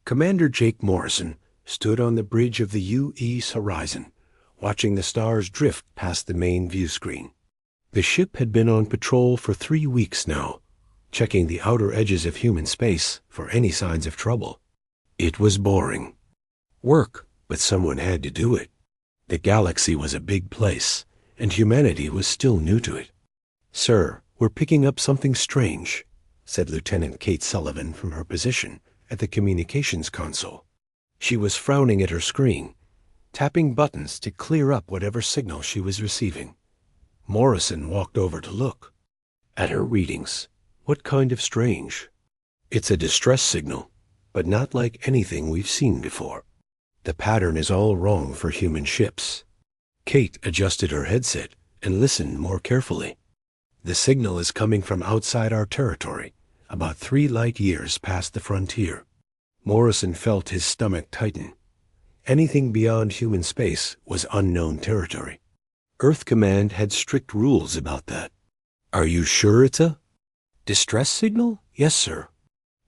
Commander Jake Morrison stood on the bridge of the U.E.'s horizon, watching the stars drift past the main view screen. The ship had been on patrol for 3 weeks now, checking the outer edges of human space for any signs of trouble. It was boring. Work, but someone had to do it. The galaxy was a big place, and humanity was still new to it. "Sir, we're picking up something strange," said Lieutenant Kate Sullivan from her position at the communications console. She was frowning at her screen, tapping buttons to clear up whatever signal she was receiving. Morrison walked over to look at her readings. "What kind of strange?" "It's a distress signal, but not like anything we've seen before. The pattern is all wrong for human ships." Kate adjusted her headset and listened more carefully. "The signal is coming from outside our territory, about 3 light years past the frontier." Morrison felt his stomach tighten. Anything beyond human space was unknown territory. Earth Command had strict rules about that. "Are you sure it's a distress signal?" "Yes, sir.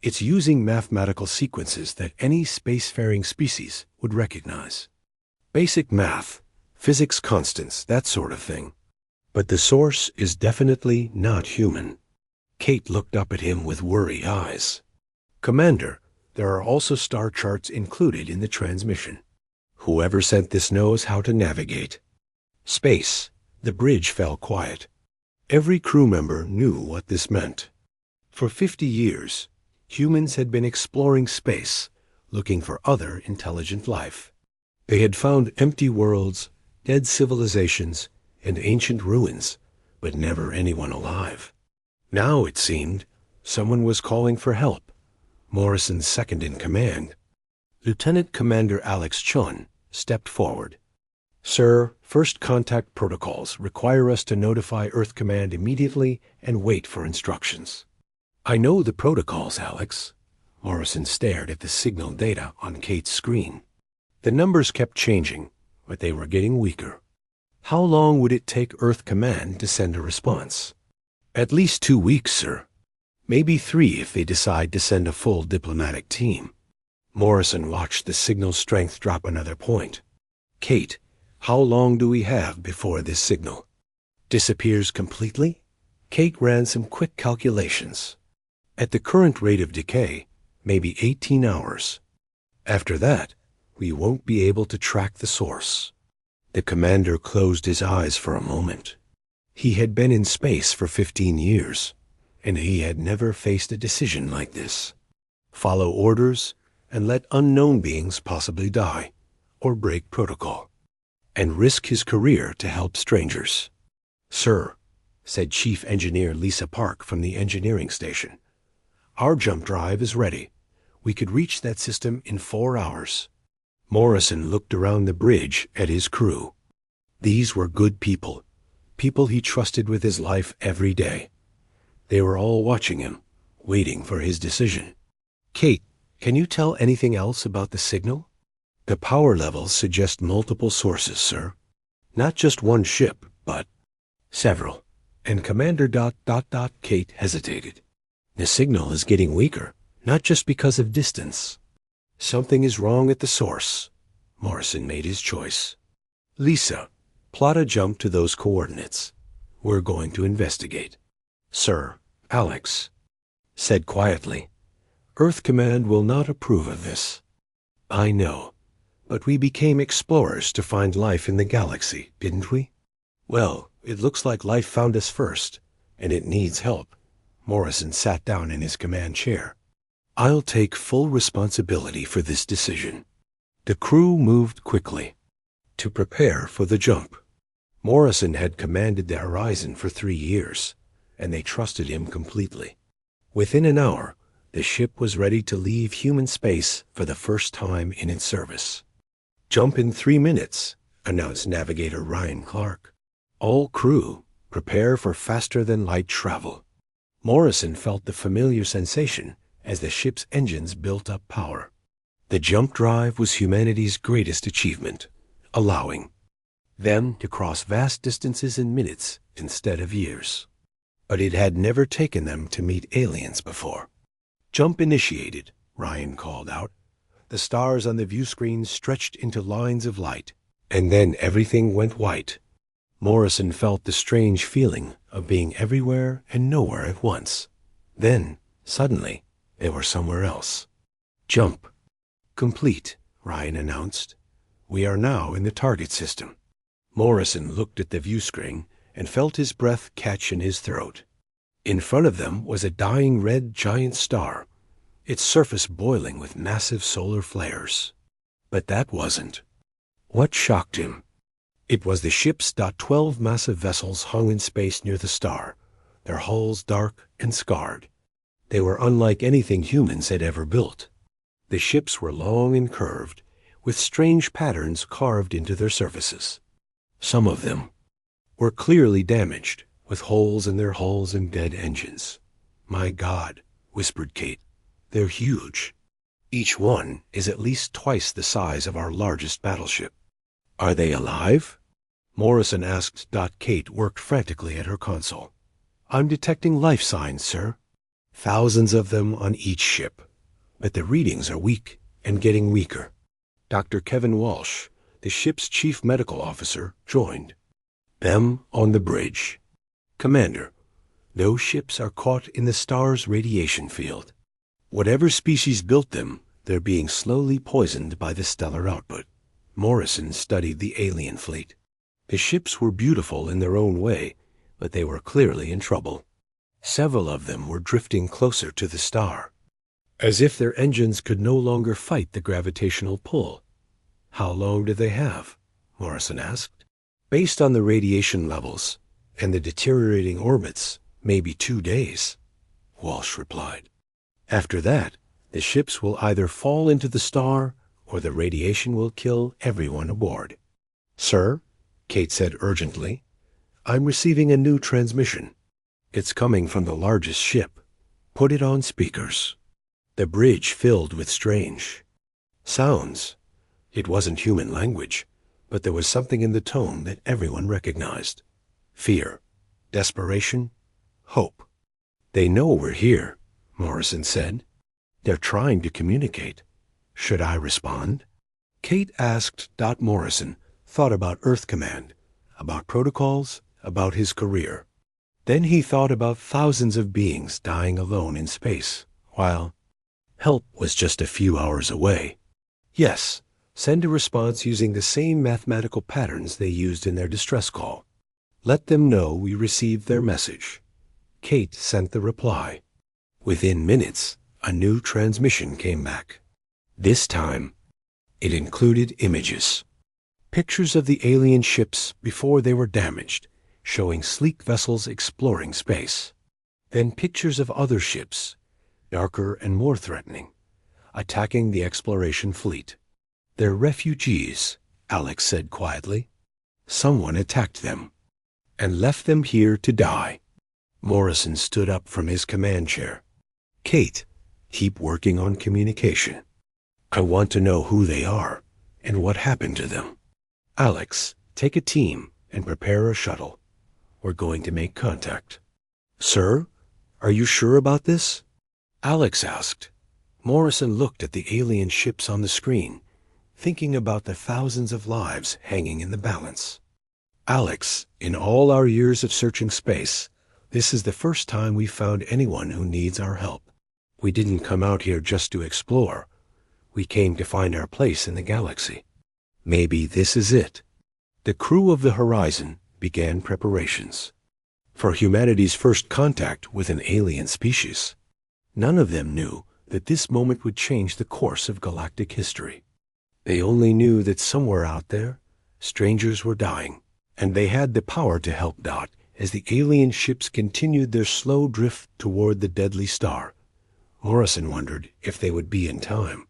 It's using mathematical sequences that any spacefaring species would recognize. Basic math, physics constants, that sort of thing. But the source is definitely not human." Kate looked up at him with worried eyes. "Commander, there are also star charts included in the transmission. Whoever sent this knows how to navigate." Space. The bridge fell quiet. Every crew member knew what this meant. For 50 years, humans had been exploring space, looking for other intelligent life. They had found empty worlds, dead civilizations, and ancient ruins, but never anyone alive. Now, it seemed, someone was calling for help. Morrison's second in command, Lieutenant Commander Alex Chun, stepped forward. "Sir, first contact protocols require us to notify Earth Command immediately and wait for instructions." "I know the protocols, Alex." Morrison stared at the signal data on Kate's screen. The numbers kept changing, but they were getting weaker. "How long would it take Earth Command to send a response?" "At least 2 weeks, sir. Maybe 3 if they decide to send a full diplomatic team." Morrison watched the signal strength drop another point. "Kate, how long do we have before this signal disappears completely?" Kate ran some quick calculations. "At the current rate of decay, maybe 18 hours. After that, we won't be able to track the source." The commander closed his eyes for a moment. He had been in space for 15 years, and he had never faced a decision like this. Follow orders and let unknown beings possibly die, or break protocol, and risk his career to help strangers. "Sir," said Chief Engineer Lisa Park from the engineering station, "our jump drive is ready. We could reach that system in 4 hours." Morrison looked around the bridge at his crew. These were good people, people he trusted with his life every day. They were all watching him, waiting for his decision. "Kate, can you tell anything else about the signal?" "The power levels suggest multiple sources, sir. Not just one ship, but several." And Commander ... Kate hesitated. "The signal is getting weaker, not just because of distance." "Something is wrong at the source." Morrison made his choice. "Lisa, plot a jump to those coordinates. We're going to investigate." "Sir," Alex said quietly, "Earth Command will not approve of this." "I know, but we became explorers to find life in the galaxy, didn't we?" "Well, it looks like life found us first, and it needs help." Morrison sat down in his command chair. "I'll take full responsibility for this decision." The crew moved quickly to prepare for the jump. Morrison had commanded the horizon for 3 years, and they trusted him completely. Within an hour, the ship was ready to leave human space for the first time in its service. "Jump in 3 minutes," announced Navigator Ryan Clark. "All crew, prepare for faster-than-light travel." Morrison felt the familiar sensation as the ship's engines built up power. The jump drive was humanity's greatest achievement, allowing them to cross vast distances in minutes instead of years. But it had never taken them to meet aliens before. "Jump initiated," Ryan called out. The stars on the view screen stretched into lines of light, and then everything went white. Morrison felt the strange feeling of being everywhere and nowhere at once. Then, suddenly, they were somewhere else. Jump. Complete, Ryan announced. We are now in the target system. Morrison looked at the view screen and felt his breath catch in his throat. In front of them was a dying red giant star, its surface boiling with massive solar flares. But that wasn't. What shocked him? It was the ship's 12 massive vessels hung in space near the star, their hulls dark and scarred. They were unlike anything humans had ever built. The ships were long and curved, with strange patterns carved into their surfaces. Some of them were clearly damaged, with holes in their hulls and dead engines. My God, whispered Kate. They're huge. Each one is at least twice the size of our largest battleship. Are they alive? Morrison asked. Kate worked frantically at her console. I'm detecting life signs, sir. Thousands of them on each ship, but the readings are weak and getting weaker. Dr. Kevin Walsh, the ship's chief medical officer, joined. Them on the bridge. Commander, those ships are caught in the star's radiation field. Whatever species built them, they're being slowly poisoned by the stellar output. Morrison studied the alien fleet. The ships were beautiful in their own way, but they were clearly in trouble. Several of them were drifting closer to the star, as if their engines could no longer fight the gravitational pull. How long do they have? Morrison asked. Based on the radiation levels and the deteriorating orbits, maybe 2 days, Walsh replied. After that, the ships will either fall into the star or the radiation will kill everyone aboard. Sir, Kate said urgently, I'm receiving a new transmission. It's coming from the largest ship. Put it on speakers. The bridge filled with strange sounds. It wasn't human language, but there was something in the tone that everyone recognized. Fear, desperation, hope. They know we're here, Morrison said. They're trying to communicate. Should I respond? Kate asked. Morrison thought about Earth Command, about protocols, about his career. Then he thought about thousands of beings dying alone in space, while help was just a few hours away. Yes, send a response using the same mathematical patterns they used in their distress call. Let them know we received their message. Kate sent the reply. Within minutes, a new transmission came back. This time, it included images. Pictures of the alien ships before they were damaged, showing sleek vessels exploring space. Then pictures of other ships, darker and more threatening, attacking the exploration fleet. They're refugees, Alex said quietly. Someone attacked them and left them here to die. Morrison stood up from his command chair. Kate, keep working on communication. I want to know who they are and what happened to them. Alex, take a team and prepare a shuttle. We're going to make contact. Sir, are you sure about this? Alex asked. Morrison looked at the alien ships on the screen, thinking about the thousands of lives hanging in the balance. Alex, in all our years of searching space, this is the first time we've found anyone who needs our help. We didn't come out here just to explore. We came to find our place in the galaxy. Maybe this is it. The crew of the Horizon began preparations for humanity's first contact with an alien species. None of them knew that this moment would change the course of galactic history. They only knew that somewhere out there, strangers were dying, and they had the power to help Dot as the alien ships continued their slow drift toward the deadly star. Morrison wondered if they would be in time.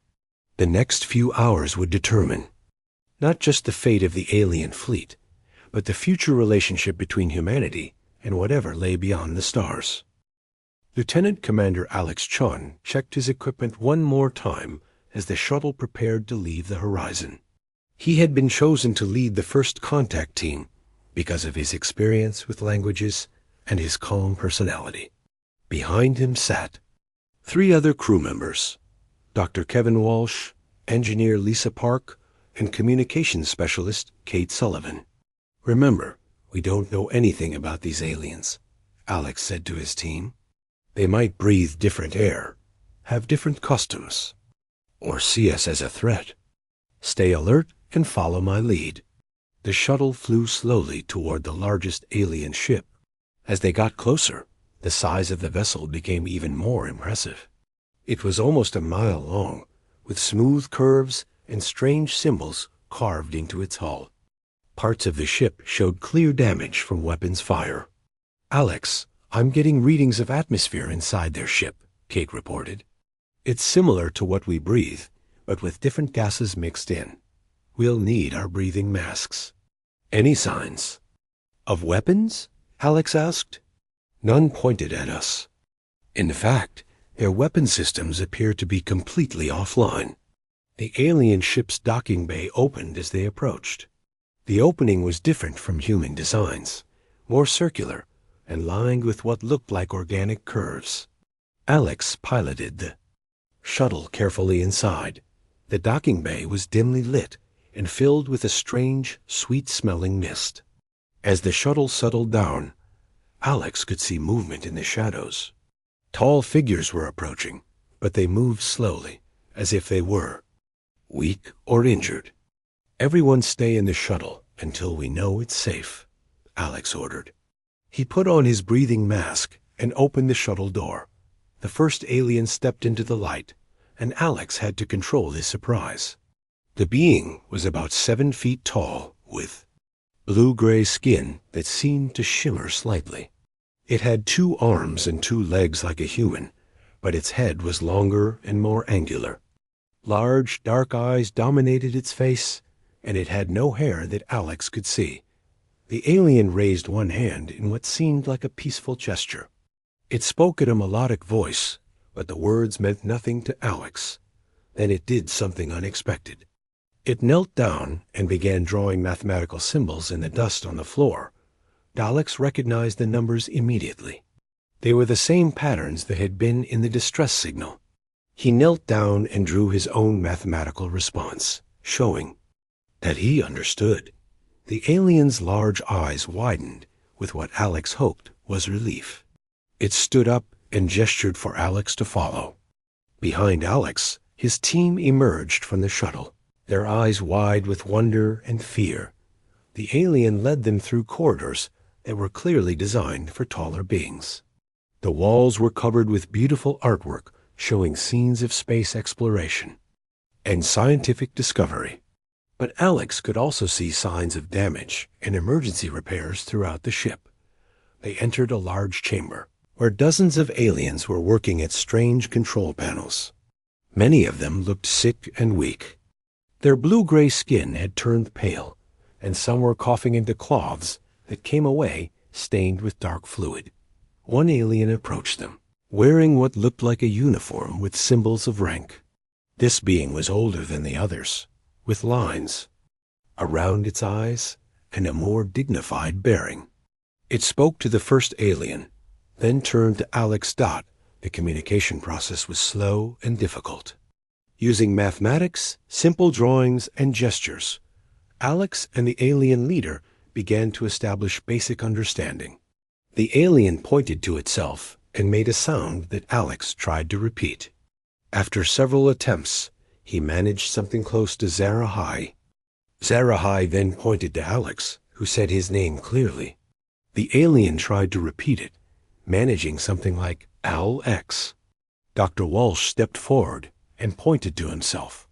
The next few hours would determine not just the fate of the alien fleet, but the future relationship between humanity and whatever lay beyond the stars. Lieutenant Commander Alex Chun checked his equipment one more time as the shuttle prepared to leave the Horizon. He had been chosen to lead the first contact team because of his experience with languages and his calm personality. Behind him sat 3 other crew members, Dr. Kevin Walsh, engineer Lisa Park, and communications specialist Kate Sullivan. "Remember, we don't know anything about these aliens," Alex said to his team. "They might breathe different air, have different customs, or see us as a threat. Stay alert and follow my lead." The shuttle flew slowly toward the largest alien ship. As they got closer, the size of the vessel became even more impressive. It was almost a mile long, with smooth curves and strange symbols carved into its hull. Parts of the ship showed clear damage from weapons fire. "Alex, I'm getting readings of atmosphere inside their ship," Kate reported. "It's similar to what we breathe, but with different gases mixed in. We'll need our breathing masks." "Any signs of weapons?" Alex asked. None pointed at us. In fact, their weapon systems appear to be completely offline. The alien ship's docking bay opened as they approached. The opening was different from human designs, more circular and lined with what looked like organic curves. Alex piloted the shuttle carefully inside. The docking bay was dimly lit and filled with a strange, sweet-smelling mist. As the shuttle settled down, Alex could see movement in the shadows. Tall figures were approaching, but they moved slowly, as if they were weak or injured. "Everyone stay in the shuttle until we know it's safe," Alex ordered. He put on his breathing mask and opened the shuttle door. The first alien stepped into the light, and Alex had to control his surprise. The being was about 7 feet tall, with blue-gray skin that seemed to shimmer slightly. It had 2 arms and 2 legs like a human, but its head was longer and more angular. Large, dark eyes dominated its face, and it had no hair that Alex could see. The alien raised one hand in what seemed like a peaceful gesture. It spoke in a melodic voice, but the words meant nothing to Alex. Then it did something unexpected. It knelt down and began drawing mathematical symbols in the dust on the floor. Alex recognized the numbers immediately. They were the same patterns that had been in the distress signal. He knelt down and drew his own mathematical response, showing that he understood. The alien's large eyes widened with what Alex hoped was relief. It stood up and gestured for Alex to follow. Behind Alex, his team emerged from the shuttle, their eyes wide with wonder and fear. The alien led them through corridors that were clearly designed for taller beings. The walls were covered with beautiful artwork showing scenes of space exploration and scientific discovery. But Alex could also see signs of damage and emergency repairs throughout the ship. They entered a large chamber where dozens of aliens were working at strange control panels. Many of them looked sick and weak. Their blue-gray skin had turned pale, and some were coughing into cloths that came away stained with dark fluid. One alien approached them, wearing what looked like a uniform with symbols of rank. This being was older than the others, with lines around its eyes and a more dignified bearing. It spoke to the first alien, then turned to Alex. The communication process was slow and difficult. Using mathematics, simple drawings, and gestures, Alex and the alien leader began to establish basic understanding. The alien pointed to itself and made a sound that Alex tried to repeat. After several attempts, he managed something close to Zarahai. Zarahai then pointed to Alex, who said his name clearly. The alien tried to repeat it, managing something like Al-X. Dr. Walsh stepped forward and pointed to himself,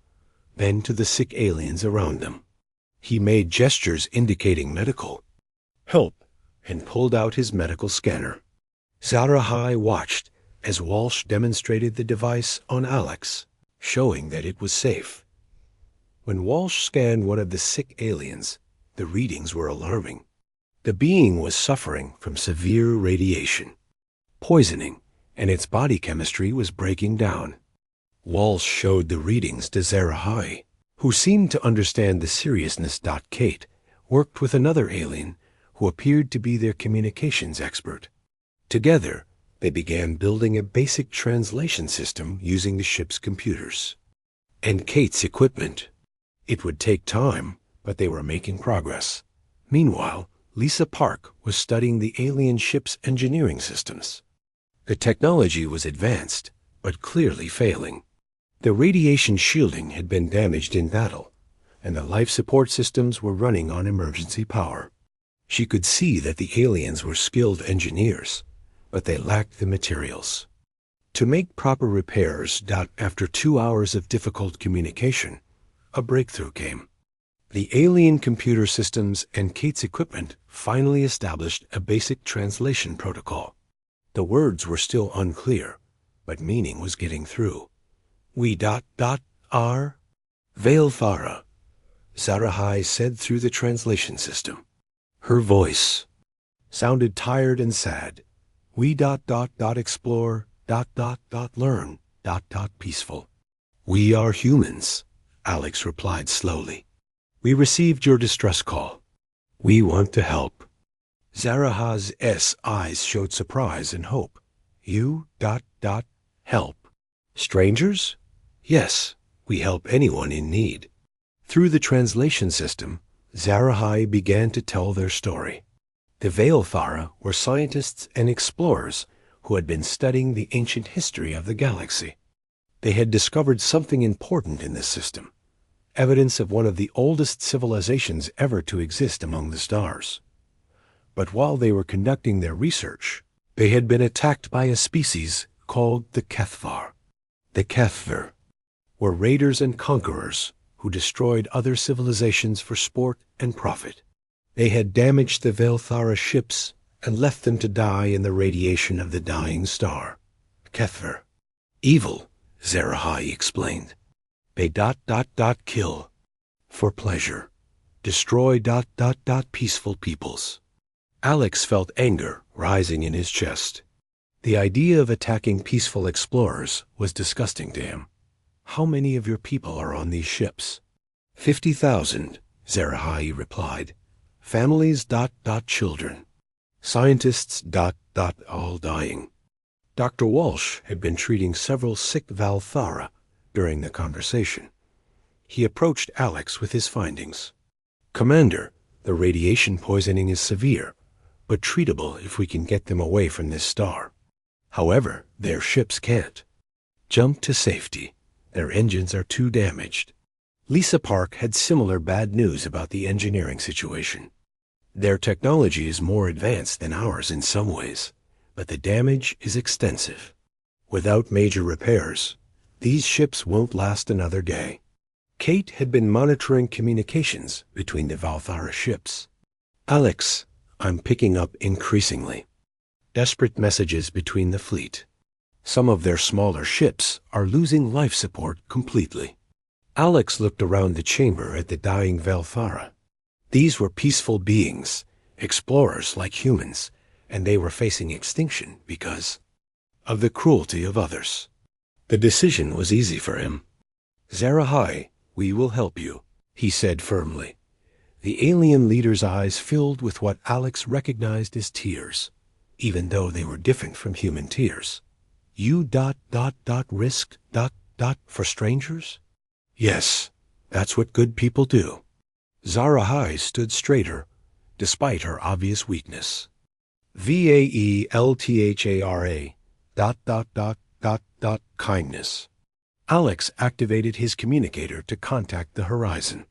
then to the sick aliens around them. He made gestures indicating medical help and pulled out his medical scanner. Zarahai watched as Walsh demonstrated the device on Alex, showing that it was safe. When Walsh scanned one of the sick aliens, the readings were alarming. The being was suffering from severe radiation, poisoning, and its body chemistry was breaking down. Walsh showed the readings to Zarahai, who seemed to understand the seriousness. Kate worked with another alien who appeared to be their communications expert. Together, they began building a basic translation system using the ship's computers. and Kate's equipment. It would take time, but they were making progress. Meanwhile, Lisa Park was studying the alien ship's engineering systems. The technology was advanced, but clearly failing. The radiation shielding had been damaged in battle, and the life support systems were running on emergency power. She could see that the aliens were skilled engineers, but they lacked the materials. To make proper repairs, after 2 hours of difficult communication, a breakthrough came. The alien computer systems and Kate's equipment finally established a basic translation protocol. The words were still unclear, but meaning was getting through. We are Veilthara, Zarahai said through the translation system. Her voice sounded tired and sad. We explore, learn, peaceful. We are humans, Alex replied slowly. We received your distress call. We want to help. Zarahai's eyes showed surprise and hope. You help. Strangers? Yes, we help anyone in need. Through the translation system, Zarahai began to tell their story. The Veilthara were scientists and explorers who had been studying the ancient history of the galaxy. They had discovered something important in this system, evidence of one of the oldest civilizations ever to exist among the stars. But while they were conducting their research, they had been attacked by a species called the Kethvar. The Kethvar were raiders and conquerors who destroyed other civilizations for sport and profit. They had damaged the Veilthara ships and left them to die in the radiation of the dying star. Kethvar. Evil, Zarahai explained. They kill. For pleasure. Destroy peaceful peoples. Alex felt anger rising in his chest. The idea of attacking peaceful explorers was disgusting to him. How many of your people are on these ships? 50,000, Zarahai replied. Families children. Scientists all dying. Dr. Walsh had been treating several sick Veilthara during the conversation. He approached Alex with his findings. Commander, the radiation poisoning is severe, but treatable if we can get them away from this star. However, their ships can't. Jump to safety. Their engines are too damaged. Lisa Park had similar bad news about the engineering situation. Their technology is more advanced than ours in some ways, but the damage is extensive. Without major repairs, these ships won't last another day. Kate had been monitoring communications between the Veilthara ships. Alex, I'm picking up increasingly desperate messages between the fleet. Some of their smaller ships are losing life support completely. Alex looked around the chamber at the dying Veilthara. These were peaceful beings, explorers like humans, and they were facing extinction because of the cruelty of others. The decision was easy for him. Zarahai, we will help you, he said firmly. The alien leader's eyes filled with what Alex recognized as tears, even though they were different from human tears. You risk for strangers? Yes, that's what good people do. Zarahai stood straighter, despite her obvious weakness. Vaelthara ... kindness. Alex activated his communicator to contact the horizon.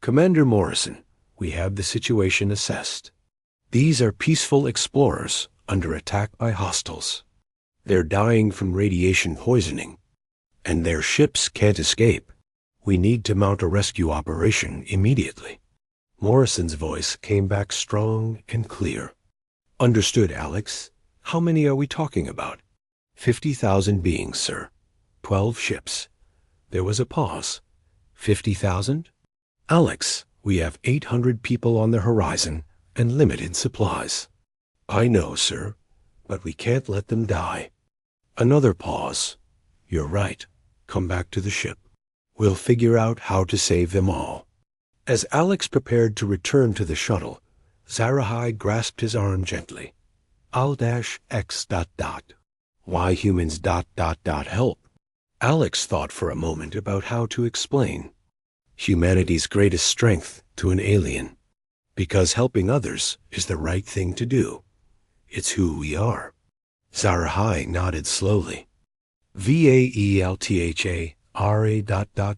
Commander Morrison, we have the situation assessed. These are peaceful explorers under attack by hostiles. They're dying from radiation poisoning, and their ships can't escape. We need to mount a rescue operation immediately. Morrison's voice came back strong and clear. Understood, Alex. How many are we talking about? 50,000 beings, sir. 12 ships. There was a pause. 50,000? Alex, we have 800 people on the horizon and limited supplies. I know, sir, but we can't let them die. Another pause. You're right. Come back to the ship. We'll figure out how to save them all. As Alex prepared to return to the shuttle, Zarahai grasped his arm gently. I'll -X ... Why humans ... help? Alex thought for a moment about how to explain humanity's greatest strength to an alien. Because helping others is the right thing to do. It's who we are. Zarahai nodded slowly. VAELTHA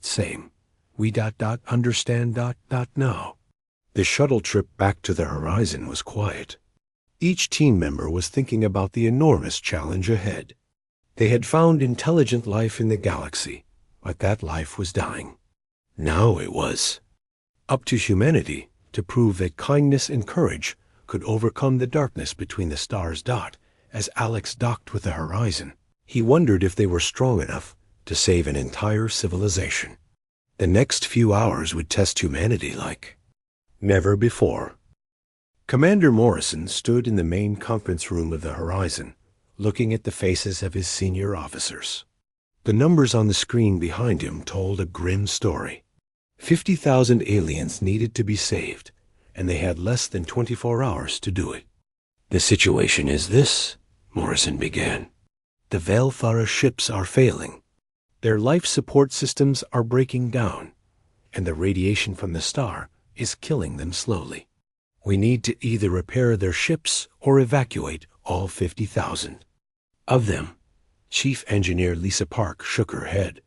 same. We understand now. The shuttle trip back to the horizon was quiet. Each team member was thinking about the enormous challenge ahead. They had found intelligent life in the galaxy, but that life was dying. Now it was up to humanity to prove that kindness and courage could overcome the darkness between the stars. As Alex docked with the horizon, he wondered if they were strong enough to save an entire civilization. The next few hours would test humanity like never before. Commander Morrison stood in the main conference room of the horizon, looking at the faces of his senior officers. The numbers on the screen behind him told a grim story. 50,000 aliens needed to be saved, and they had less than 24 hours to do it. The situation is this, Morrison began. The Velthara ships are failing. Their life support systems are breaking down, and the radiation from the star is killing them slowly. We need to either repair their ships or evacuate all 50,000 of them. Chief Engineer Lisa Park shook her head.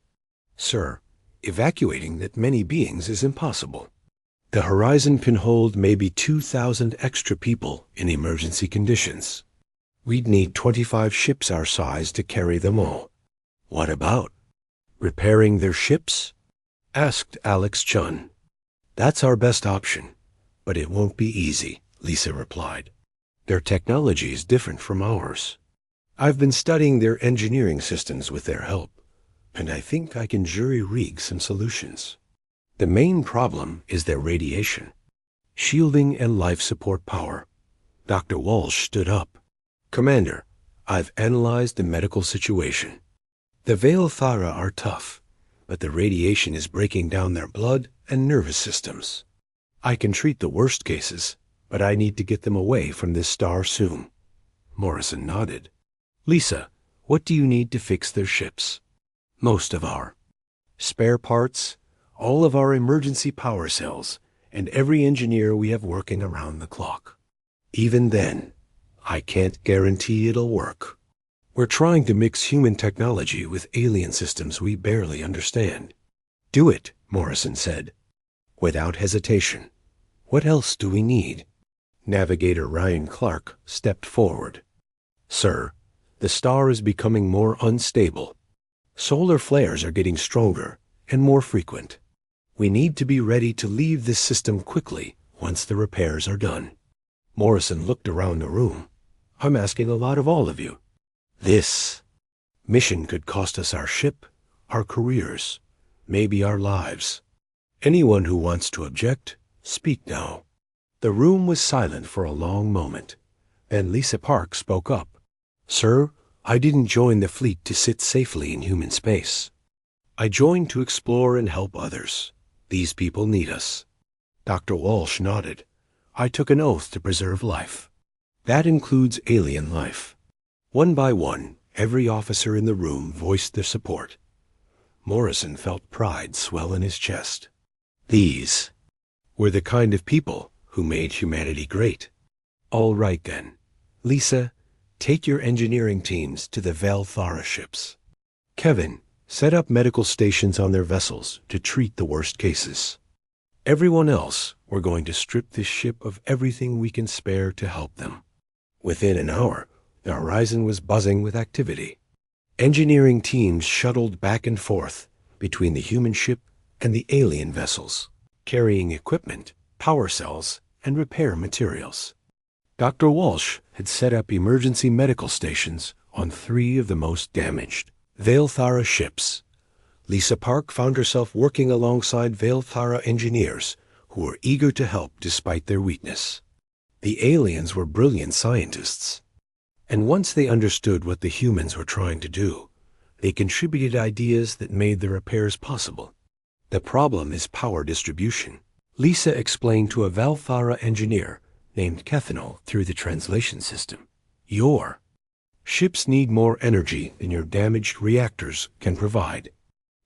Sir, evacuating that many beings is impossible. The horizon can hold maybe 2,000 extra people in emergency conditions. We'd need 25 ships our size to carry them all. What about repairing their ships? Asked Alex Chun. That's our best option, but it won't be easy, Lisa replied. Their technology is different from ours. I've been studying their engineering systems with their help, and I think I can jury-rig some solutions. The main problem is their radiation, shielding and life support power. Dr. Walsh stood up. Commander, I've analyzed the medical situation. The Velthara are tough, but the radiation is breaking down their blood and nervous systems. I can treat the worst cases, but I need to get them away from this star soon. Morrison nodded. Lisa, what do you need to fix their ships? Most of our spare parts, all of our emergency power cells, and every engineer we have working around the clock. Even then, I can't guarantee it'll work. We're trying to mix human technology with alien systems we barely understand. Do it, Morrison said, without hesitation. What else do we need? Navigator Ryan Clark stepped forward. Sir, the star is becoming more unstable. Solar flares are getting stronger and more frequent. We need to be ready to leave this system quickly once the repairs are done. Morrison looked around the room. I'm asking a lot of all of you. This mission could cost us our ship, our careers, maybe our lives. Anyone who wants to object, speak now. The room was silent for a long moment. Then Lisa Park spoke up. Sir, I didn't join the fleet to sit safely in human space. I joined to explore and help others. These people need us. Dr. Walsh nodded. I took an oath to preserve life. That includes alien life. One by one, every officer in the room voiced their support. Morrison felt pride swell in his chest. These were the kind of people who made humanity great. All right then. Lisa, take your engineering teams to the Velthara ships. Kevin, set up medical stations on their vessels to treat the worst cases. Everyone else, we're going to strip this ship of everything we can spare to help them. Within an hour, the horizon was buzzing with activity. Engineering teams shuttled back and forth between the human ship and the alien vessels, carrying equipment, power cells, and repair materials. Dr. Walsh had set up emergency medical stations on 3 of the most damaged Velthara ships. Lisa Park found herself working alongside Velthara engineers who were eager to help despite their weakness. The aliens were brilliant scientists, and once they understood what the humans were trying to do, they contributed ideas that made the repairs possible. The problem is power distribution, Lisa explained to a Velthara engineer named Kethanol through the translation system. You're Ships need more energy than your damaged reactors can provide.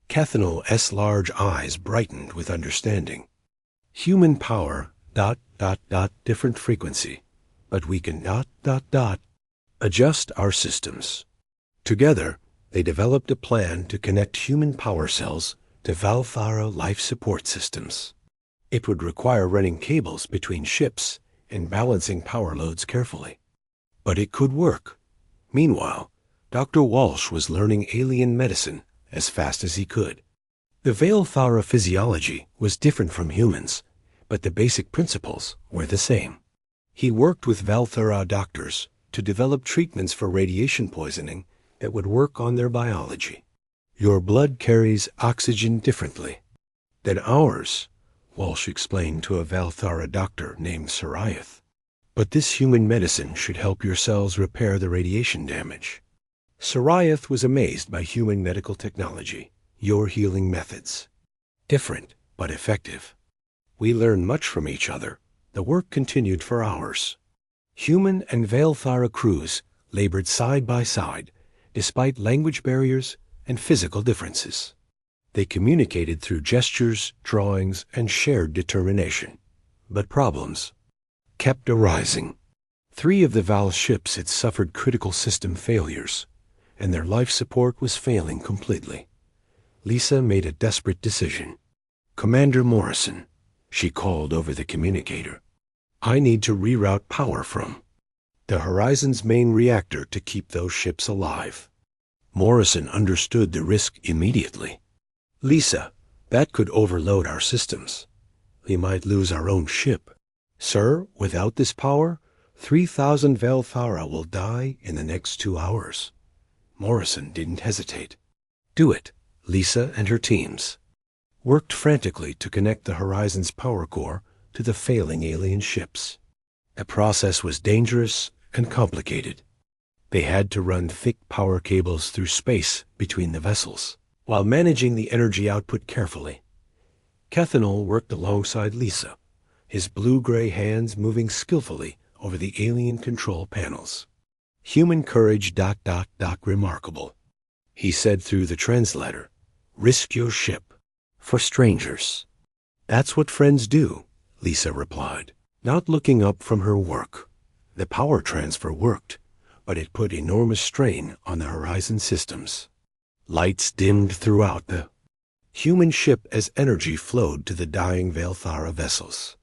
Cathanol's large eyes brightened with understanding. Human power, different frequency, but we can adjust our systems. Together, they developed a plan to connect human power cells to Valthara life support systems. It would require running cables between ships and balancing power loads carefully. But it could work. Meanwhile, Dr. Walsh was learning alien medicine as fast as he could. The Valthara physiology was different from humans, but the basic principles were the same. He worked with Valthara doctors to develop treatments for radiation poisoning that would work on their biology. Your blood carries oxygen differently than ours, Walsh explained to a Valthara doctor named Sariath. But this human medicine should help your cells repair the radiation damage. Sariath was amazed by human medical technology, your healing methods. Different, but effective. We learned much from each other. The work continued for hours. Human and Valthara crews labored side by side, despite language barriers and physical differences. They communicated through gestures, drawings, and shared determination. But problems kept arising. 3 of the Val ships had suffered critical system failures, and their life support was failing completely. Lisa made a desperate decision. "Commander Morrison," she called over the communicator, "I need to reroute power from the Horizon's main reactor to keep those ships alive." Morrison understood the risk immediately. "Lisa, that could overload our systems. We might lose our own ship." "Sir, without this power, 3,000 Valthara will die in the next 2 hours." Morrison didn't hesitate. "Do it." Lisa and her teams worked frantically to connect the Horizon's power core to the failing alien ships. The process was dangerous and complicated. They had to run thick power cables through space between the vessels, while managing the energy output carefully. Cathanol worked alongside Lisa, his blue-gray hands moving skillfully over the alien control panels. "Human courage, remarkable," he said through the translator. "Risk your ship for strangers." "That's what friends do," Lisa replied, not looking up from her work. The power transfer worked, but it put enormous strain on the Horizon systems. Lights dimmed throughout the human ship as energy flowed to the dying Valthara vessels.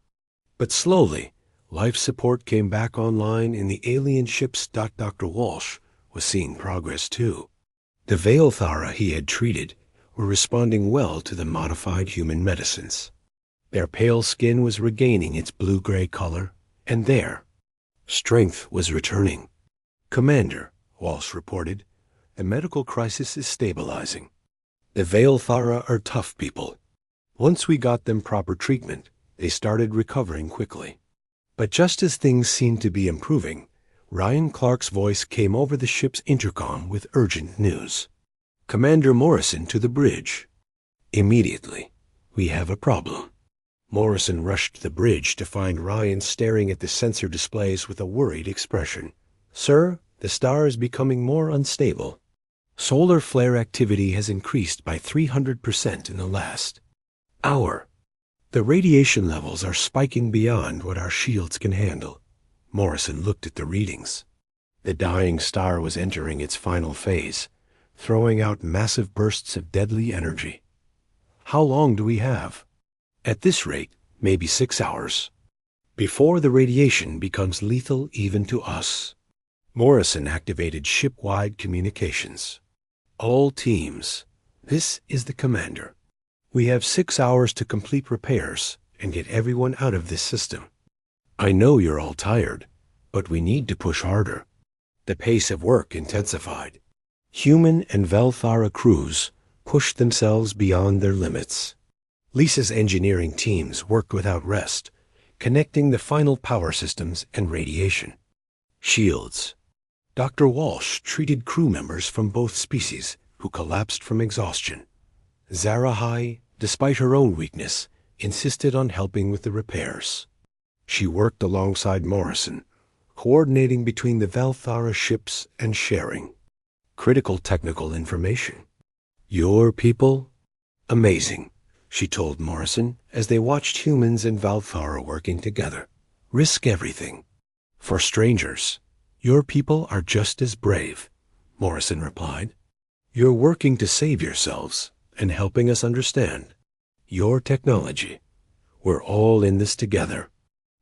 But slowly, life support came back online in the alien ships. Dr. Walsh was seeing progress too. The Valthara he had treated were responding well to the modified human medicines. Their pale skin was regaining its blue-gray color, and their strength was returning. "Commander," Walsh reported, "the medical crisis is stabilizing. The Valthara are tough people. Once we got them proper treatment, they started recovering quickly." But just as things seemed to be improving, Ryan Clark's voice came over the ship's intercom with urgent news. "Commander Morrison to the bridge. Immediately. We have a problem." Morrison rushed to the bridge to find Ryan staring at the sensor displays with a worried expression. "Sir, the star is becoming more unstable. Solar flare activity has increased by 300% in the last hour. The radiation levels are spiking beyond what our shields can handle." Morrison looked at the readings. The dying star was entering its final phase, throwing out massive bursts of deadly energy. "How long do we have?" "At this rate, maybe 6 hours. Before the radiation becomes lethal even to us." Morrison activated ship-wide communications. "All teams, this is the commander. We have 6 hours to complete repairs and get everyone out of this system. I know you're all tired, but we need to push harder." The pace of work intensified. Human and Valthara crews pushed themselves beyond their limits. Lisa's engineering teams worked without rest, connecting the final power systems and radiation shields. Dr. Walsh treated crew members from both species who collapsed from exhaustion. Zarahai, despite her own weakness, insisted on helping with the repairs. She worked alongside Morrison, coordinating between the Valthara ships and sharing critical technical information. Your people? Amazing, she told Morrison as they watched humans and Valthara working together. Risk everything. For strangers, your people are just as brave, Morrison replied. You're working to save yourselves and helping us understand your technology. We're all in this together.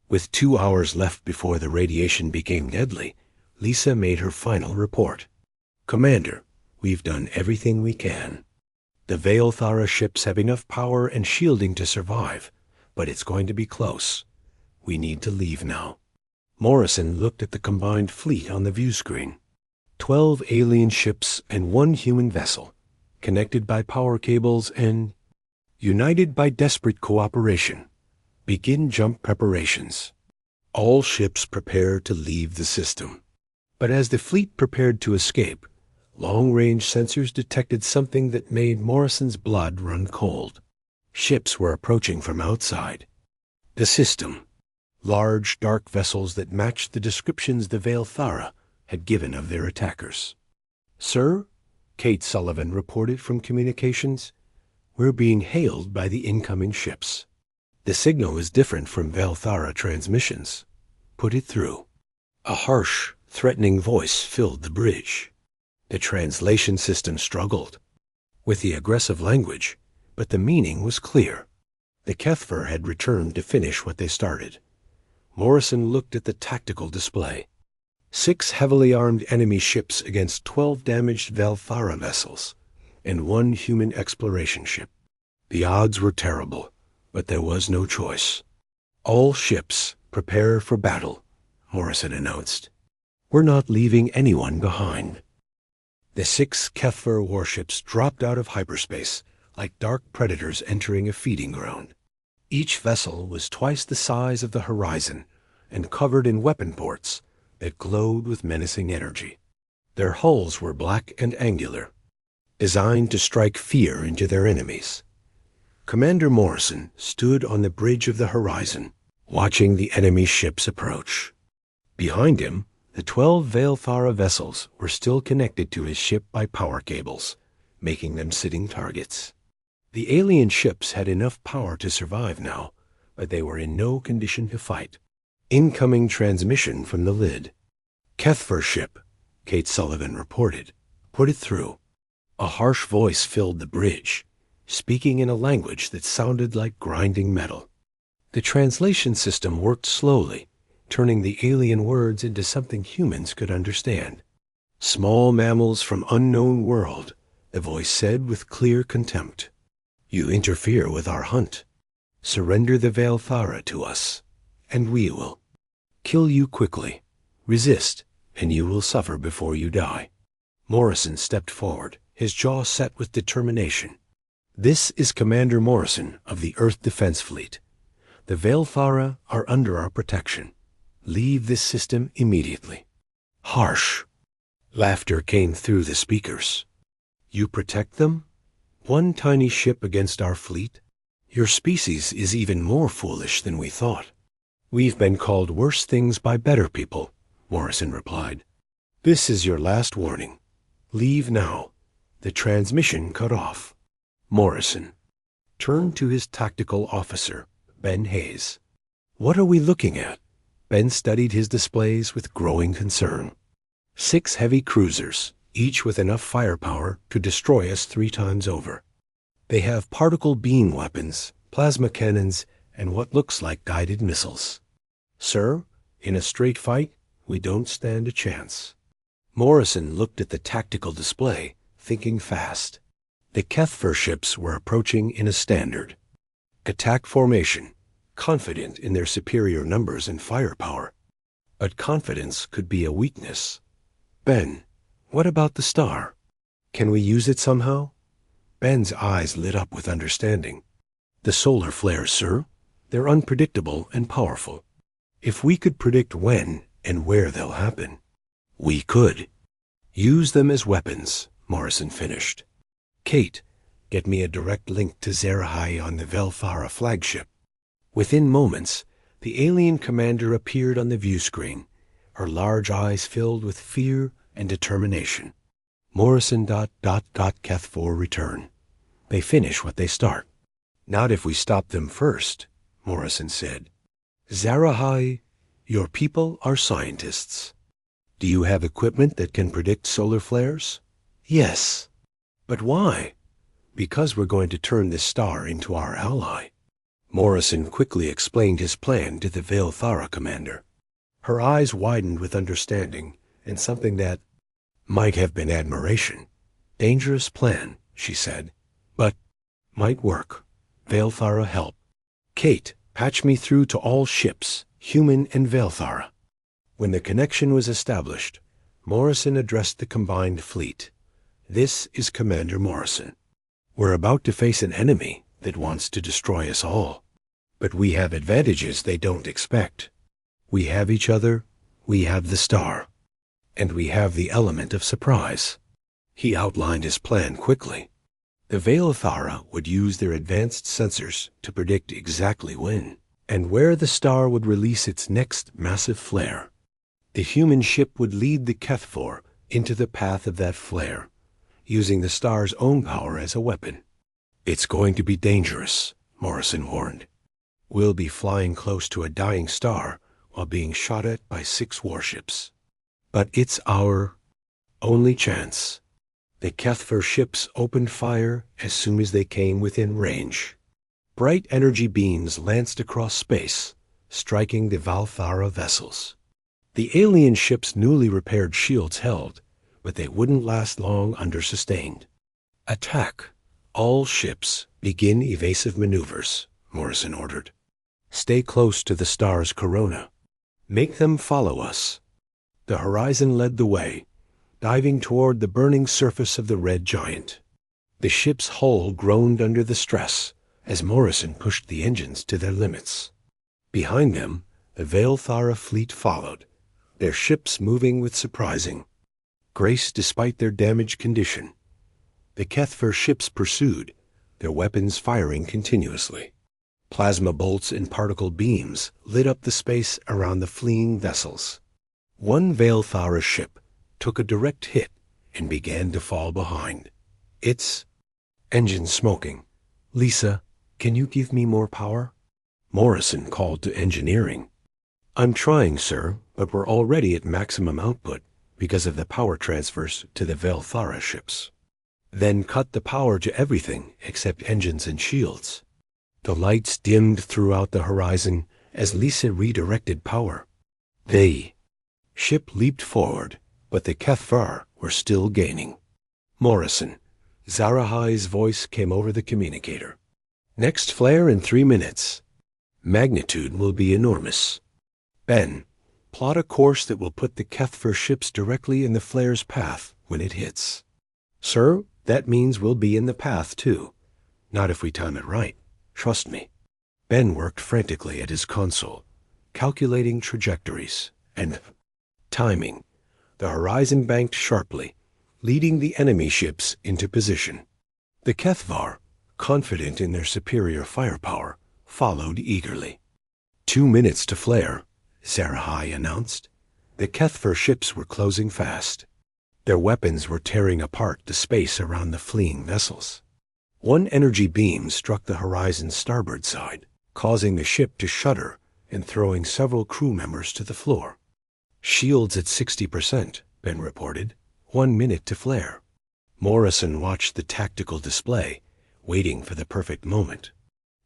With 2 hours left before the radiation became deadly, Lisa made her final report. Commander, we've done everything we can. The Valthara ships have enough power and shielding to survive, but it's going to be close. We need to leave now. Morrison looked at the combined fleet on the view screen. 12 alien ships and 1 human vessel, connected by power cables and united by desperate cooperation. Begin jump preparations. All ships prepare to leave the system. But as the fleet prepared to escape, long-range sensors detected something that made Morrison's blood run cold. Ships were approaching from outside the system. Large, dark vessels that matched the descriptions the Valthara had given of their attackers. Sir, Kate Sullivan reported from communications, we're being hailed by the incoming ships. The signal is different from Valthara transmissions. Put it through. A harsh, threatening voice filled the bridge. The translation system struggled with the aggressive language, but the meaning was clear. The Kethver had returned to finish what they started. Morrison looked at the tactical display. 6 heavily armed enemy ships against 12 damaged Valthara vessels, and 1 human exploration ship. The odds were terrible, but there was no choice. All ships prepare for battle, Morrison announced. We're not leaving anyone behind. The 6 Kethver warships dropped out of hyperspace like dark predators entering a feeding ground. Each vessel was twice the size of the horizon and covered in weapon ports that glowed with menacing energy. Their hulls were black and angular, designed to strike fear into their enemies. Commander Morrison stood on the bridge of the horizon, watching the enemy ships approach. Behind him, the 12 Valthara vessels were still connected to his ship by power cables, making them sitting targets. The alien ships had enough power to survive now, but they were in no condition to fight. Incoming transmission from the lid. Kethver ship, Kate Sullivan reported. Put it through. A harsh voice filled the bridge, speaking in a language that sounded like grinding metal. The translation system worked slowly, turning the alien words into something humans could understand. Small mammals from unknown world, the voice said with clear contempt. You interfere with our hunt. Surrender the Valthara to us, and we will kill you quickly. Resist, and you will suffer before you die. Morrison stepped forward, his jaw set with determination. This is Commander Morrison of the Earth Defense Fleet. The Valthara are under our protection. Leave this system immediately. Harsh. Laughter came through the speakers. You protect them? One tiny ship against our fleet? Your species is even more foolish than we thought. We've been called worse things by better people, Morrison replied. This is your last warning. Leave now. The transmission cut off. Morrison turned to his tactical officer, Ben Hayes. What are we looking at? Ben studied his displays with growing concern. 6 heavy cruisers, each with enough firepower to destroy us 3 times over. They have particle beam weapons, plasma cannons, and what looks like guided missiles. Sir, in a straight fight, we don't stand a chance. Morrison looked at the tactical display, thinking fast. The Kethver ships were approaching in a standard attack formation, confident in their superior numbers and firepower. But confidence could be a weakness. Ben, what about the star? Can we use it somehow? Ben's eyes lit up with understanding. The solar flares, sir. They're unpredictable and powerful. If we could predict when and where they'll happen, we could. Use them as weapons, Morrison finished. Kate, get me a direct link to Zerahai on the Valthara flagship. Within moments, the alien commander appeared on the view screen, her large eyes filled with fear and determination. Morrison ... Keth4 return. They finish what they start. Not if we stop them first, Morrison said. Zarahai, your people are scientists. Do you have equipment that can predict solar flares? Yes. But why? Because we're going to turn this star into our ally. Morrison quickly explained his plan to the Veilthara commander. Her eyes widened with understanding and something that might have been admiration. Dangerous plan, she said, but might work. Veilthara help. Kate, patch me through to all ships, human and Veilthara. When the connection was established, Morrison addressed the combined fleet. This is Commander Morrison. We're about to face an enemy that wants to destroy us all. But we have advantages they don't expect. We have each other, we have the star, and we have the element of surprise. He outlined his plan quickly. The Veilthara would use their advanced sensors to predict exactly when and where the star would release its next massive flare. The human ship would lead the Keth4 into the path of that flare, using the star's own power as a weapon. It's going to be dangerous, Morrison warned. We'll be flying close to a dying star while being shot at by 6 warships. But it's our only chance. The Keth4 ships opened fire as soon as they came within range. Bright energy beams lanced across space, striking the Veilthara vessels. The alien ships' newly repaired shields held, but they wouldn't last long under sustained. Attack. All ships begin evasive maneuvers, Morrison ordered. Stay close to the star's corona. Make them follow us. The Horizon led the way, diving toward the burning surface of the red giant. The ship's hull groaned under the stress as Morrison pushed the engines to their limits. Behind them, the Veilthara fleet followed, their ships moving with surprising grace despite their damaged condition. The Keth4 ships pursued, their weapons firing continuously. Plasma bolts and particle beams lit up the space around the fleeing vessels. One Veilthara ship took a direct hit and began to fall behind. Its engine smoking. Lisa, can you give me more power? Morrison called to engineering. I'm trying, sir, but we're already at maximum output because of the power transfers to the Veilthara ships. Then cut the power to everything except engines and shields. The lights dimmed throughout the horizon as Lisa redirected power. The ship leaped forward, but the Keth4 were still gaining. Morrison. Zarahai's voice came over the communicator. Next flare in 3 minutes. Magnitude will be enormous. Ben, plot a course that will put the Keth4 ships directly in the flare's path when it hits. Sir, that means we'll be in the path too. Not if we time it right. Trust me. Ben worked frantically at his console, calculating trajectories and timing. The horizon banked sharply, leading the enemy ships into position. The Keth4, confident in their superior firepower, followed eagerly. 2 minutes to flare, Zarahai announced. The Keth4 ships were closing fast. Their weapons were tearing apart the space around the fleeing vessels. One energy beam struck the horizon's starboard side, causing the ship to shudder and throwing several crew members to the floor. Shields at 60%, Ben reported. 1 minute to flare. Morrison watched the tactical display, waiting for the perfect moment.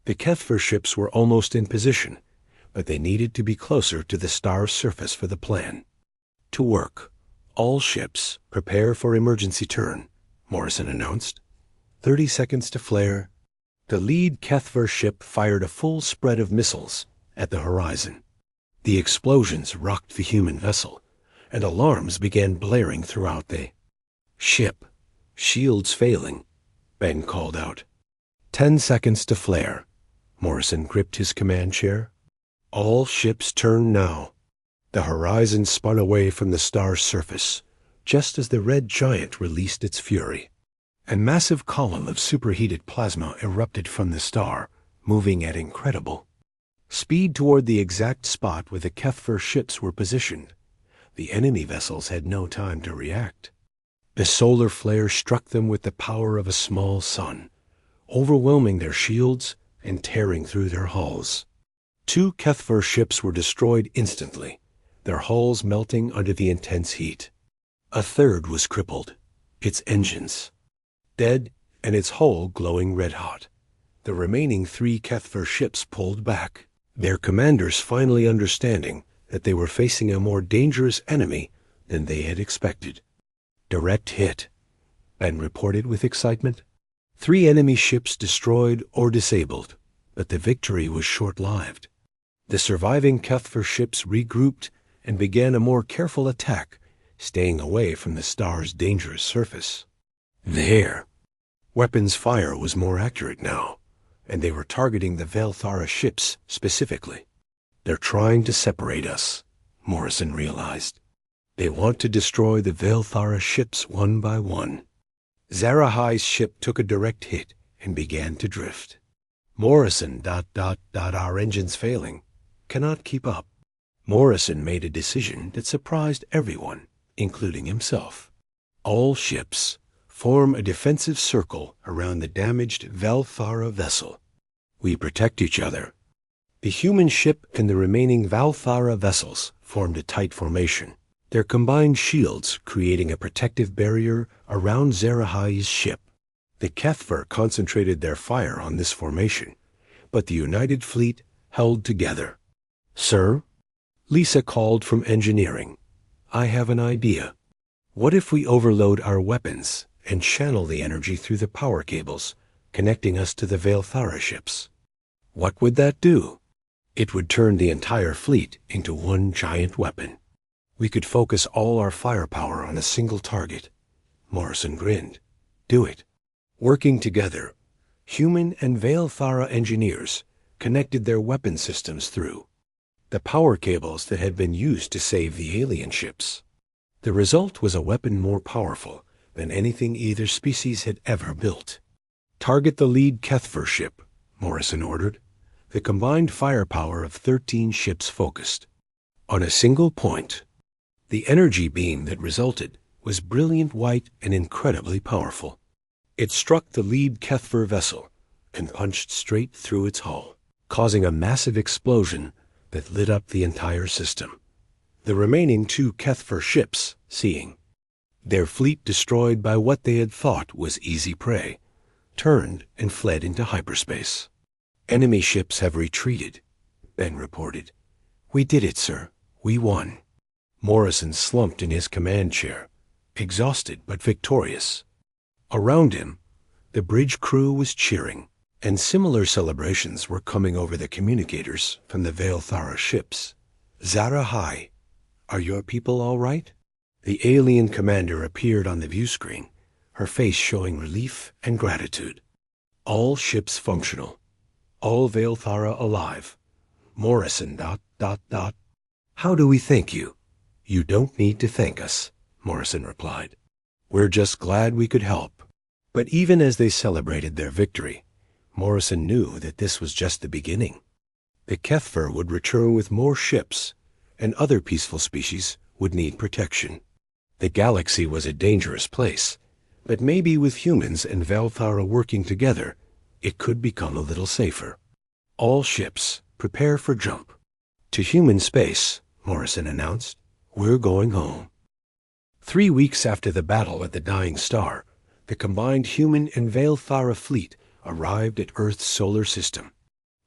The Keth4 ships were almost in position, but they needed to be closer to the star's surface for the plan. To work. All ships prepare for emergency turn, Morrison announced. 30 seconds to flare. The lead Keth4 ship fired a full spread of missiles at the horizon. The explosions rocked the human vessel, and alarms began blaring throughout the ship. Shields failing, Ben called out. 10 seconds to flare. Morrison gripped his command chair. All ships turn now. The horizon spun away from the star's surface, just as the red giant released its fury. A massive column of superheated plasma erupted from the star, moving at incredible speed toward the exact spot where the Keth4 ships were positioned. The enemy vessels had no time to react. The solar flare struck them with the power of a small sun, overwhelming their shields and tearing through their hulls. 2 HFY ships were destroyed instantly, their hulls melting under the intense heat. A third was crippled, its engines dead and its hull glowing red-hot. The remaining 3 HFY ships pulled back, their commanders finally understanding that they were facing a more dangerous enemy than they had expected. Direct hit, Ben reported with excitement. 3 enemy ships destroyed or disabled, but the victory was short-lived. The surviving HFY ships regrouped and began a more careful attack, staying away from the star's dangerous surface. Their weapons fire was more accurate now, and they were targeting the Velthara ships specifically. They're trying to separate us, Morrison realized. They want to destroy the Velthara ships one by one. Zarahai's ship took a direct hit and began to drift. Morrison, our engines failing. Cannot keep up. Morrison made a decision that surprised everyone, including himself. All ships form a defensive circle around the damaged Velthara vessel. We protect each other. The human ship and the remaining Velthara vessels formed a tight formation, their combined shields creating a protective barrier around Zarahai's ship. The HFY concentrated their fire on this formation, but the united fleet held together. "Sir?" Lisa called from engineering. "I have an idea. What if we overload our weapons and channel the energy through the power cables, connecting us to the Velthara ships? What would that do?" "It would turn the entire fleet into one giant weapon. We could focus all our firepower on a single target." Morrison grinned. "Do it." Working together, human and Velthara engineers connected their weapon systems through the power cables that had been used to save the alien ships. The result was a weapon more powerful than anything either species had ever built. "Target the lead HFY ship," Morrison ordered. The combined firepower of 13 ships focused on a single point. The energy beam that resulted was brilliant white and incredibly powerful. It struck the lead HFY vessel and punched straight through its hull, causing a massive explosion that lit up the entire system. The remaining 2 HFY ships, seeing their fleet destroyed by what they had thought was easy prey, turned and fled into hyperspace. "Enemy ships have retreated," Ben reported. "We did it, sir. We won." Morrison slumped in his command chair, exhausted but victorious. Around him, the bridge crew was cheering, and similar celebrations were coming over the communicators from the Velthara ships. "Zarahai, are your people all right?" The alien commander appeared on the view screen, her face showing relief and gratitude. "All ships functional. All Velthara alive. Morrison, How do we thank you?" "You don't need to thank us," Morrison replied. "We're just glad we could help." But even as they celebrated their victory, Morrison knew that this was just the beginning. The HFY would return with more ships, and other peaceful species would need protection. The galaxy was a dangerous place, but maybe with humans and Velthara working together, it could become a little safer. "All ships, prepare for jump. To human space," Morrison announced. "We're going home." 3 weeks after the battle at the Dying Star, the combined human and Velthara fleet arrived at Earth's solar system.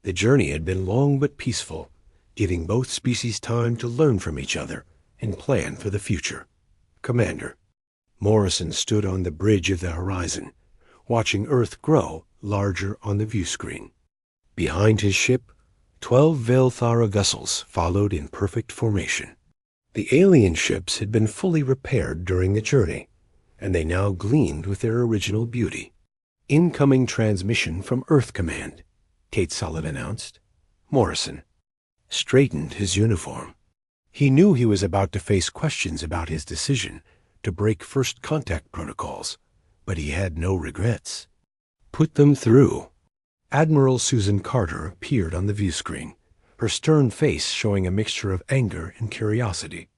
The journey had been long but peaceful, giving both species time to learn from each other and plan for the future. "Commander." Morrison stood on the bridge of the horizon, watching Earth grow larger on the view screen. Behind his ship, 12 Velthara vessels followed in perfect formation. The alien ships had been fully repaired during the journey, and they now gleamed with their original beauty. "Incoming transmission from Earth Command," Kate Sullivan announced. Morrison straightened his uniform. He knew he was about to face questions about his decision to break first contact protocols, but he had no regrets. "Put them through." Admiral Susan Carter appeared on the view screen, her stern face showing a mixture of anger and curiosity.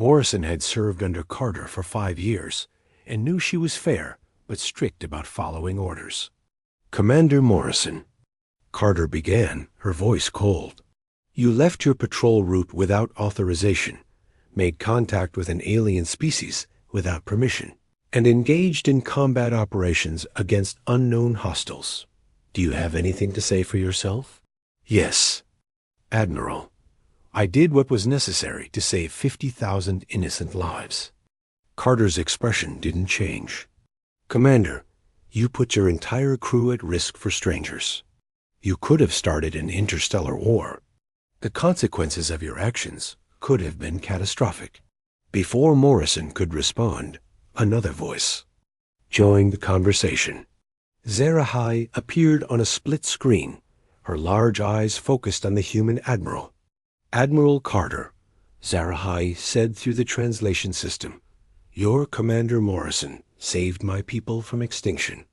Morrison had served under Carter for 5 years and knew she was fair but strict about following orders. "Commander Morrison," Carter began, her voice cold, "you left your patrol route without authorization, made contact with an alien species without permission, and engaged in combat operations against unknown hostiles. Do you have anything to say for yourself?" "Yes, Admiral. I did what was necessary to save 50,000 innocent lives." Carter's expression didn't change. "Commander, you put your entire crew at risk for strangers. You could have started an interstellar war. The consequences of your actions could have been catastrophic." Before Morrison could respond, another voice joined the conversation. Zarahai appeared on a split screen, her large eyes focused on the human admiral. "Admiral Carter," Zarahai said through the translation system, "your Commander Morrison saved my people from extinction.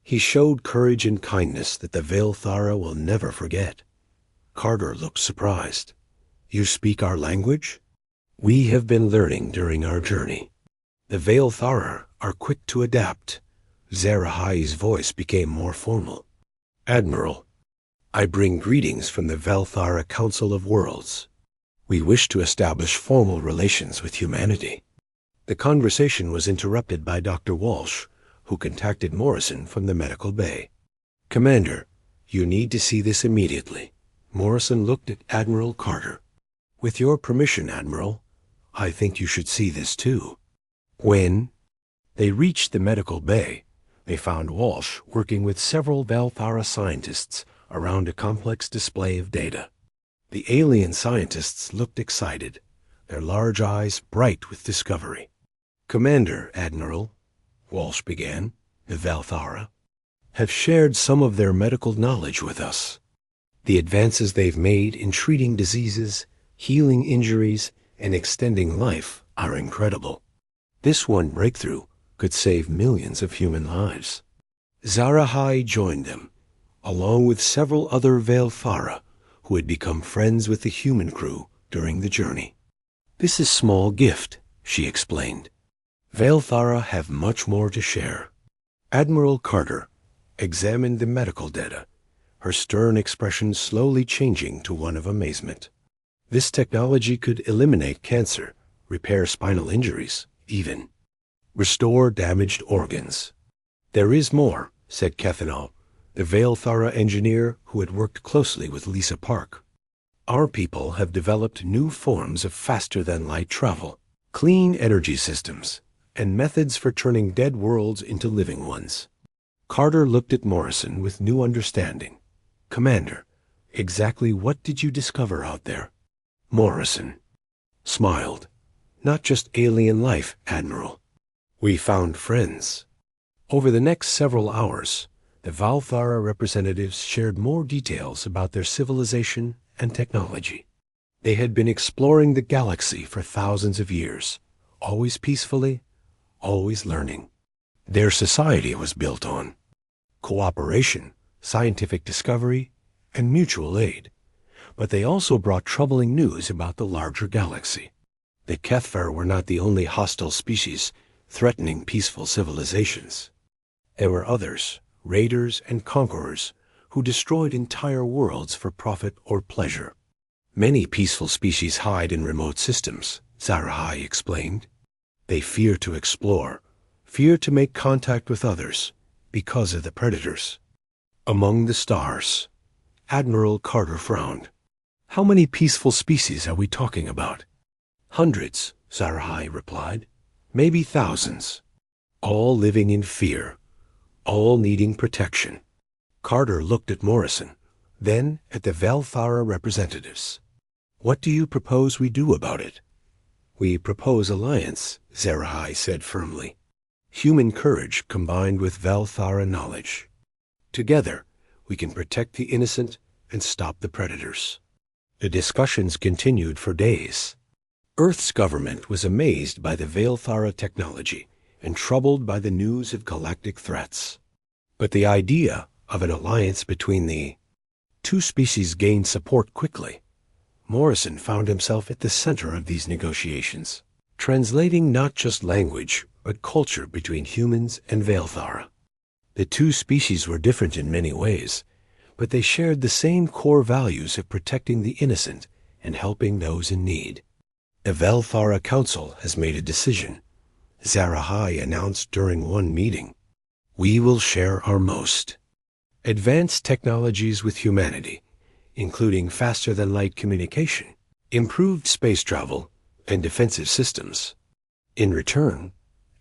He showed courage and kindness that the Velthara will never forget." Carter looked surprised. "You speak our language?" "We have been learning during our journey. The Velthara are quick to adapt." Zarahai's voice became more formal. "Admiral, I bring greetings from the Velthara Council of Worlds. We wish to establish formal relations with humanity." The conversation was interrupted by Dr. Walsh, who contacted Morrison from the medical bay. "Commander, you need to see this immediately." Morrison looked at Admiral Carter. "With your permission, Admiral, I think you should see this too." When they reached the medical bay, they found Walsh working with several Velthara scientists around a complex display of data. The alien scientists looked excited, their large eyes bright with discovery. "Commander, Admiral," Walsh began, "the Velthara have shared some of their medical knowledge with us. The advances they've made in treating diseases, healing injuries, and extending life are incredible. This one breakthrough could save millions of human lives." Zarahai joined them, along with several other Velthara who had become friends with the human crew during the journey. "This is small gift," she explained. "Velthara have much more to share." Admiral Carter examined the medical data, her stern expression slowly changing to one of amazement. This technology could eliminate cancer, repair spinal injuries, even restore damaged organs. "There is more," said Kethanol, the Velthara engineer who had worked closely with Lisa Park. "Our people have developed new forms of faster-than-light travel, clean energy systems, and methods for turning dead worlds into living ones." Carter looked at Morrison with new understanding. "Commander, exactly what did you discover out there?" Morrison smiled. "Not just alien life, Admiral. We found friends." Over the next several hours, the Velthara representatives shared more details about their civilization and technology. They had been exploring the galaxy for thousands of years, always peacefully, always learning. Their society was built on cooperation, scientific discovery, and mutual aid. But they also brought troubling news about the larger galaxy. The Kethver were not the only hostile species threatening peaceful civilizations. There were others, raiders and conquerors, who destroyed entire worlds for profit or pleasure. "Many peaceful species hide in remote systems," Zarahai explained. "They fear to explore, fear to make contact with others, because of the predators." "Among the stars," Admiral Carter frowned. "How many peaceful species are we talking about?" "Hundreds," Zarahai replied. "Maybe thousands. All living in fear, all needing protection." Carter looked at Morrison, then at the Velthara representatives. "What do you propose we do about it?" "We propose alliance," Zarahai said firmly. "Human courage combined with Velthara knowledge. Together, we can protect the innocent and stop the predators." The discussions continued for days. Earth's government was amazed by the Velthara technology and troubled by the news of galactic threats. But the idea of an alliance between the two species gained support quickly. Morrison found himself at the center of these negotiations. translating not just language, but culture between humans and Velthara. The two species were different in many ways, but they shared the same core values of protecting the innocent and helping those in need. The Velthara Council has made a decision, Zarahai announced during one meeting. We will share our most advanced technologies with humanity, including faster-than-light communication, improved space travel, and defensive systems. In return,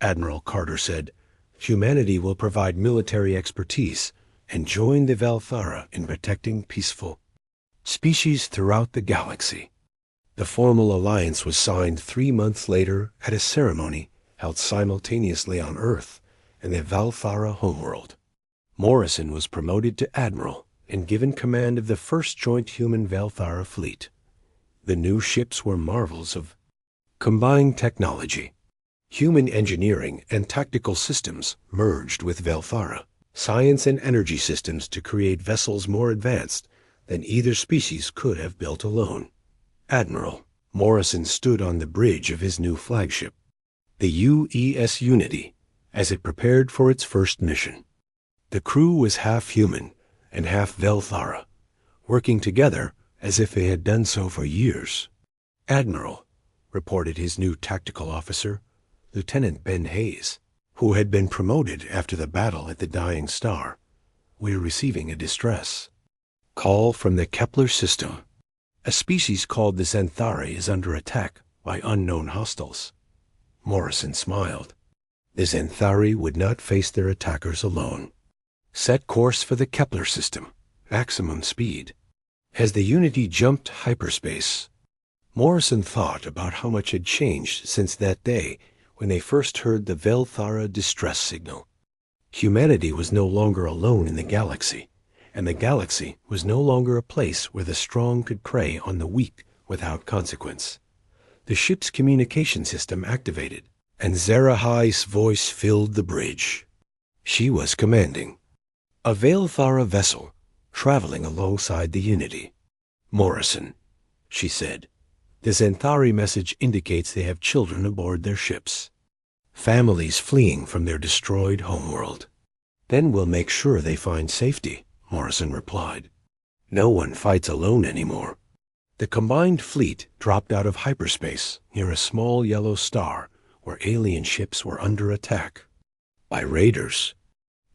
Admiral Carter said, humanity will provide military expertise and join the Velthara in protecting peaceful species throughout the galaxy. The formal alliance was signed 3 months later at a ceremony held simultaneously on Earth and the Velthara homeworld. Morrison was promoted to admiral and given command of the first joint human Velthara fleet. The new ships were marvels of combined technology. Human engineering and tactical systems merged with Velthara science and energy systems to create vessels more advanced than either species could have built alone. Admiral Morrison stood on the bridge of his new flagship, the UES Unity, as it prepared for its first mission. The crew was half human and half Velthara, working together as if they had done so for years. Admiral, reported his new tactical officer, Lieutenant Ben Hayes, who had been promoted after the battle at the Dying Star. We're receiving a distress call from the Kepler system. A species called the Xanthari is under attack by unknown hostiles. Morrison smiled. The Xanthari would not face their attackers alone. Set course for the Kepler system. Maximum speed. As the Unity jumped hyperspace, Morrison thought about how much had changed since that day when they first heard the Velthara distress signal. Humanity was no longer alone in the galaxy, and the galaxy was no longer a place where the strong could prey on the weak without consequence. The ship's communication system activated, and Zarahai's voice filled the bridge. She was commanding a Velthara vessel traveling alongside the Unity. Morrison, she said. The Xanthari message indicates they have children aboard their ships. Families fleeing from their destroyed homeworld. Then we'll make sure they find safety, Morrison replied. No one fights alone anymore. The combined fleet dropped out of hyperspace near a small yellow star where alien ships were under attack by raiders.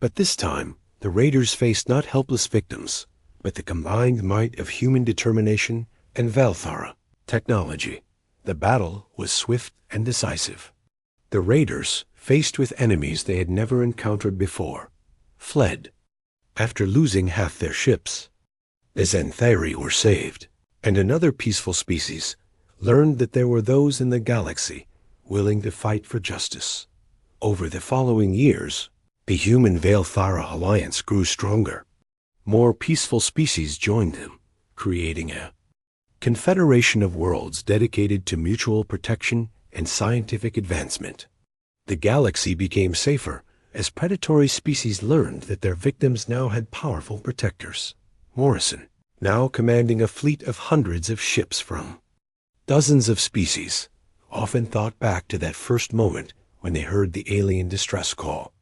But this time, the raiders faced not helpless victims, but the combined might of human determination and Velthara technology. The battle was swift and decisive. The raiders, faced with enemies they had never encountered before, fled. After losing half their ships, the Xanthari were saved, and another peaceful species learned that there were those in the galaxy willing to fight for justice. Over the following years, the human Velthara alliance grew stronger. More peaceful species joined them, creating a confederation of worlds dedicated to mutual protection and scientific advancement. The galaxy became safer as predatory species learned that their victims now had powerful protectors. Morrison, now commanding a fleet of hundreds of ships from dozens of species, often thought back to that first moment when they heard the alien distress call.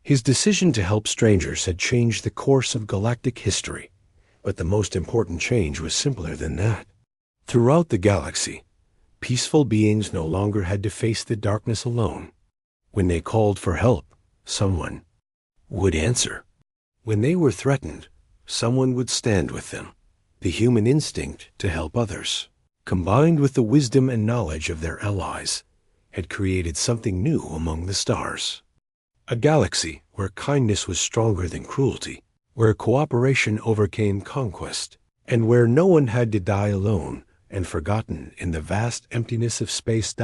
His decision to help strangers had changed the course of galactic history, but the most important change was simpler than that. Throughout the galaxy, peaceful beings no longer had to face the darkness alone. When they called for help, someone would answer. When they were threatened, someone would stand with them. The human instinct to help others, combined with the wisdom and knowledge of their allies, had created something new among the stars. A galaxy where kindness was stronger than cruelty, where cooperation overcame conquest, and where no one had to die alone and forgotten in the vast emptiness of space.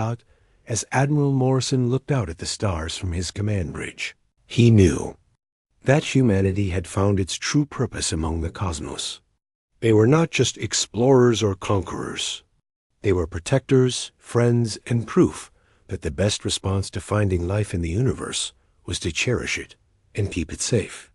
As Admiral Morrison looked out at the stars from his command bridge, he knew that humanity had found its true purpose among the cosmos. They were not just explorers or conquerors. They were protectors, friends, and proof that the best response to finding life in the universe was to cherish it and keep it safe.